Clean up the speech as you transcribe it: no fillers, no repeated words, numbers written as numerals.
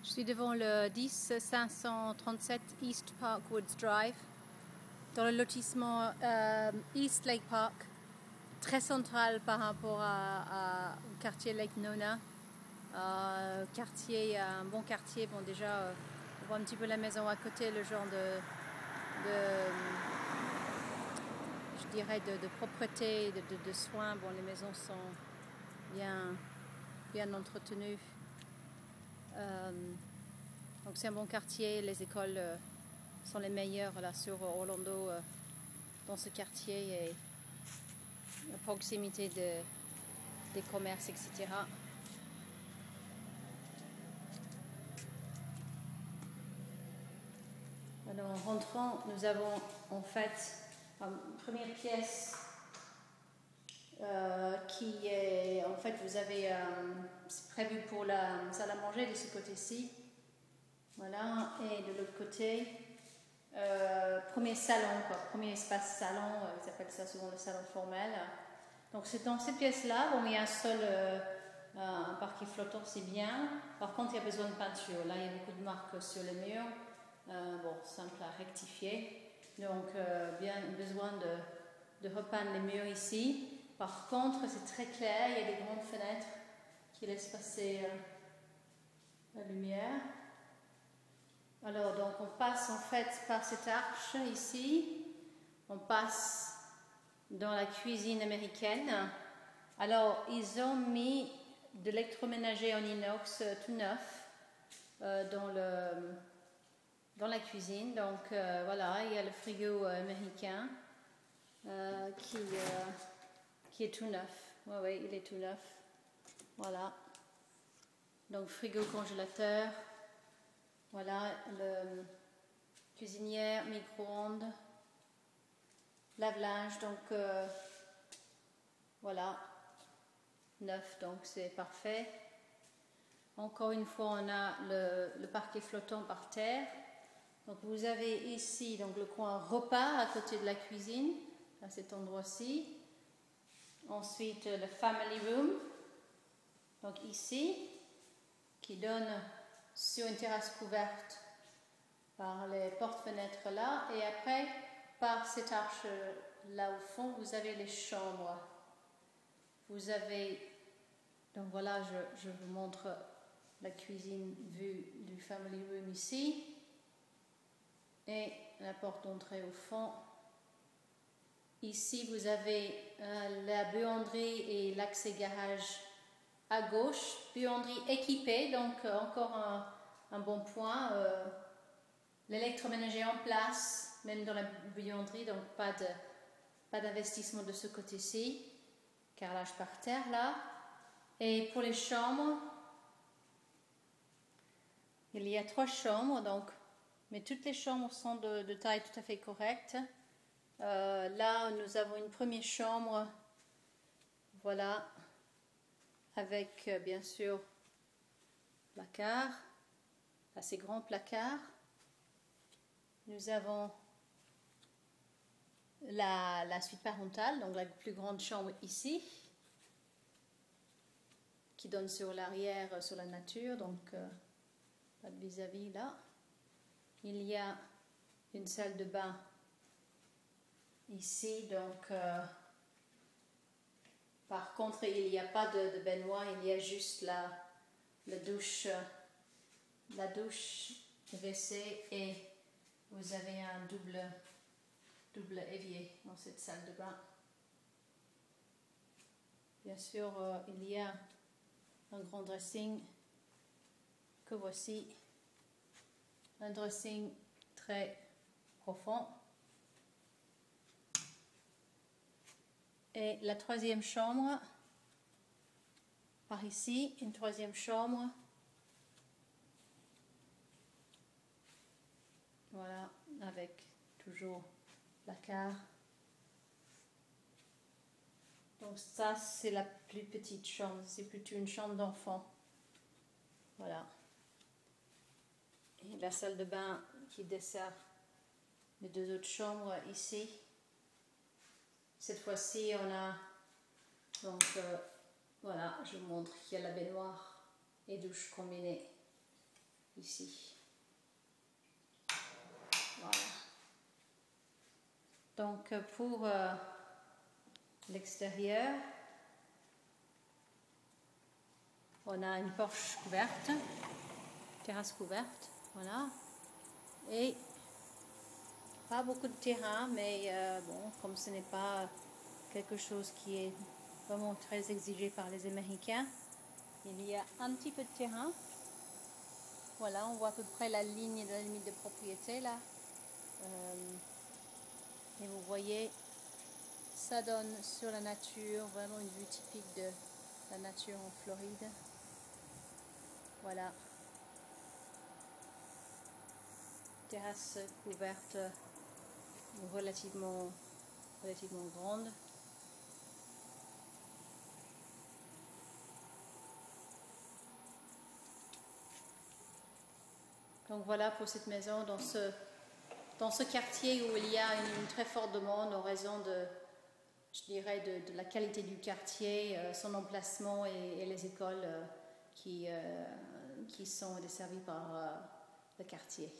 Je suis devant le 10537 East Park Woods Drive, dans le lotissement East Lake Park, très central par rapport au quartier Lake Nona. Un bon quartier. Bon, déjà, on voit un petit peu la maison à côté, le genre je dirais de propreté, de soins. Bon, les maisons sont bien entretenues. Donc c'est un bon quartier, les écoles sont les meilleures là sur Orlando, dans ce quartier, et la proximité des commerces, etc. Alors, en rentrant, nous avons en fait une première pièce qui est, en fait, vous avez, c'est prévu pour la salle à manger de ce côté-ci. Voilà, et de l'autre côté, premier salon, premier espace salon, ils appellent ça souvent le salon formel. Donc c'est dans cette pièce-là, bon, il y a un seul un parquet flottant, c'est bien. Par contre, il y a besoin de peinture. Là, il y a beaucoup de marques sur les murs. Bon, simple à rectifier. Donc, bien besoin de repeindre les murs ici. Par contre, c'est très clair, il y a des grandes fenêtres qui laissent passer la lumière. Alors, donc on passe en fait par cette arche ici, on passe dans la cuisine américaine. Alors, ils ont mis de l'électroménager en inox tout neuf dans la cuisine. Donc voilà, il y a le frigo américain qui est tout neuf. Oui, il est tout neuf. Voilà. Donc frigo congélateur. Voilà, le cuisinière, micro-ondes, lave-linge, donc voilà, neuf, donc c'est parfait. Encore une fois, on a le parquet flottant par terre. Donc vous avez ici donc le coin repas à côté de la cuisine, à cet endroit-ci. Ensuite, le family room, donc ici, qui donne sur une terrasse couverte par les portes-fenêtres là, et après par cette arche là au fond vous avez les chambres. Vous avez, donc voilà, je vous montre la cuisine vue du family room ici, et la porte d'entrée au fond. Ici vous avez la buanderie et l'accès garage à gauche, buanderie équipée, donc encore un bon point. L'électroménager en place, même dans la buanderie, donc pas d'investissement de ce côté-ci. Carrelage par terre là. Et pour les chambres, il y a 3 chambres, donc, mais toutes les chambres sont de taille tout à fait correcte. Là, nous avons une première chambre, voilà, avec bien sûr placard, assez grand placard. Nous avons la suite parentale, donc la plus grande chambre ici, qui donne sur l'arrière, sur la nature, donc pas de vis-à-vis là. Il y a une salle de bain ici, donc par contre il n'y a pas de baignoire, il y a juste la douche WC, et vous avez un double évier dans cette salle de bain. Bien sûr, il y a un grand dressing que voici, un dressing très profond. Et la troisième chambre, par ici, une troisième chambre. Voilà, avec toujours placard. Donc ça, c'est la plus petite chambre, c'est plutôt une chambre d'enfant. Voilà. Et la salle de bain qui dessert les 2 autres chambres ici. Cette fois-ci, on a, donc voilà, je vous montre qu'il y a la baignoire et douche combinée. ici. Voilà. Donc pour l'extérieur, on a une porche couverte, terrasse couverte, voilà. Et pas beaucoup de terrain, mais bon, comme ce n'est pas quelque chose qui est vraiment très exigé par les Américains, il y a un petit peu de terrain. Voilà, on voit à peu près la ligne de la limite de propriété là. Et vous voyez, ça donne sur la nature, vraiment une vue typique de la nature en Floride. Voilà. Terrasse couverte relativement grande. Donc voilà pour cette maison dans ce quartier où il y a une très forte demande en raison de, je dirais, de la qualité du quartier, son emplacement et les écoles qui sont desservies par le quartier.